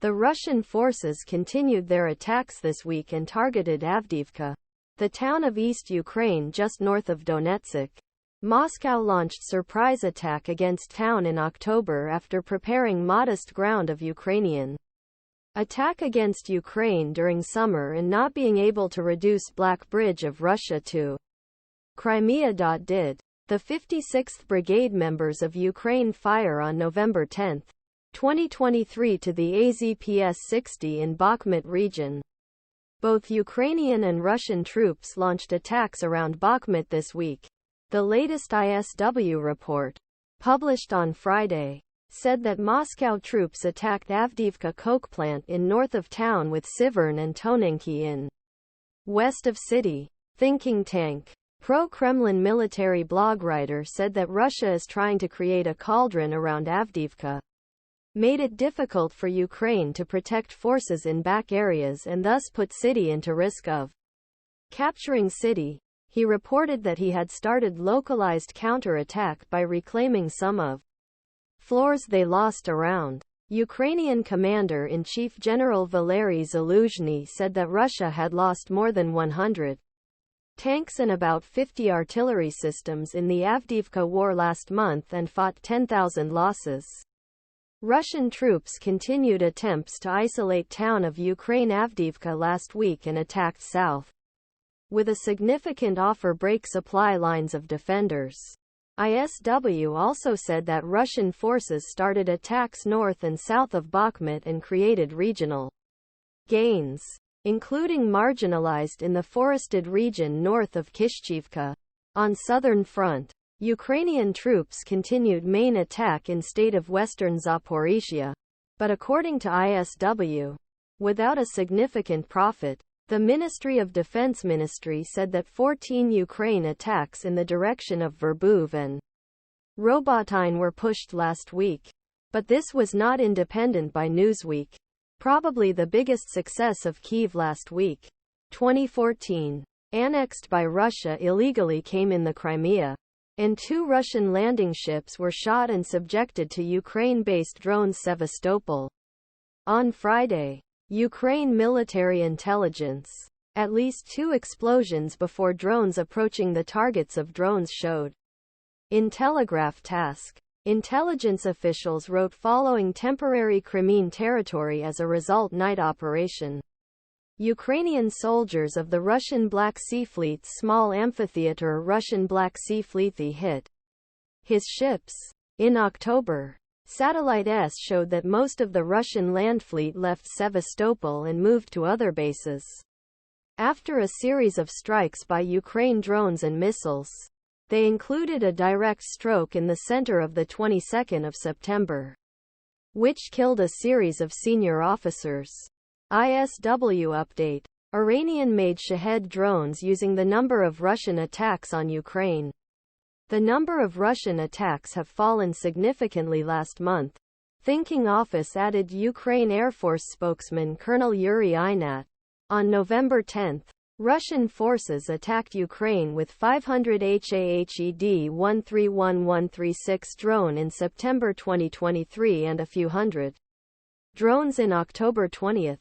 The Russian forces continued their attacks this week and targeted Avdiivka, the town of East Ukraine just north of Donetsk. Moscow launched surprise attack against town in October after preparing modest ground of Ukrainian attack against Ukraine during summer and not being able to reduce Black Bridge of Russia to Crimea.did. The 56th Brigade members of Ukraine fire on November 10, 2023 to the AZP S-60 in Bakhmut Region. Both Ukrainian and Russian troops launched attacks around Bakhmut this week. The latest ISW report, published on Friday, said that Moscow troops attacked Avdiivka Coke plant in north of town with Sieverne and Tonenke in west of city. Thinking tank. Pro-Kremlin military blog writer said that Russia is trying to create a cauldron around Avdiivka, made it difficult for Ukraine to protect forces in back areas and thus put city into risk of capturing city. He reported that he had started localized counterattack by reclaiming some of floors they lost around. Ukrainian Commander in Chief General Valerii Zaluzhnyi said that Russia had lost more than 100 tanks and about 50 artillery systems in the Avdiivka war last month and fought 10,000 losses. Russian troops continued attempts to isolate town of Ukraine Avdiivka last week and attacked south, with a significant offer break supply lines of defenders. ISW also said that Russian forces started attacks north and south of Bakhmut and created regional gains, including marginalized in the forested region north of Kishchiivka. On southern front, Ukrainian troops continued main attack in state of Western Zaporizhia, but according to ISW, without a significant profit. The Ministry of Defense said that 14 Ukraine attacks in the direction of Verboove and Robotyne were pushed last week. But this was not independent by Newsweek. Probably the biggest success of Kyiv last week, 2014, annexed by Russia illegally, came in the Crimea, and 2 Russian landing ships were shot and subjected to Ukraine-based drones Sevastopol. On Friday, Ukraine military intelligence, at least 2 explosions before drones approaching the targets of drones showed. In telegraph task, intelligence officials wrote following temporary Crimean territory as a result night operation. Ukrainian soldiers of the Russian Black Sea Fleet's small amphitheater Russian Black Sea fleetHe hit his ships. In October, satellite S showed that most of the Russian land fleet left Sevastopol and moved to other bases. After a series of strikes by Ukraine drones and missiles, they included a direct stroke in the center of the 22nd of September, which killed a series of senior officers. ISW update. Iranian made shahed drones using the number of Russian attacks on Ukraine. The number of Russian attacks have fallen significantly last month. Thinking office added Ukraine Air Force spokesman Colonel Yuri Inat. On November 10, Russian forces attacked Ukraine with 500 HAHED 131136 drone in September 2023 and a few hundred drones in October 20.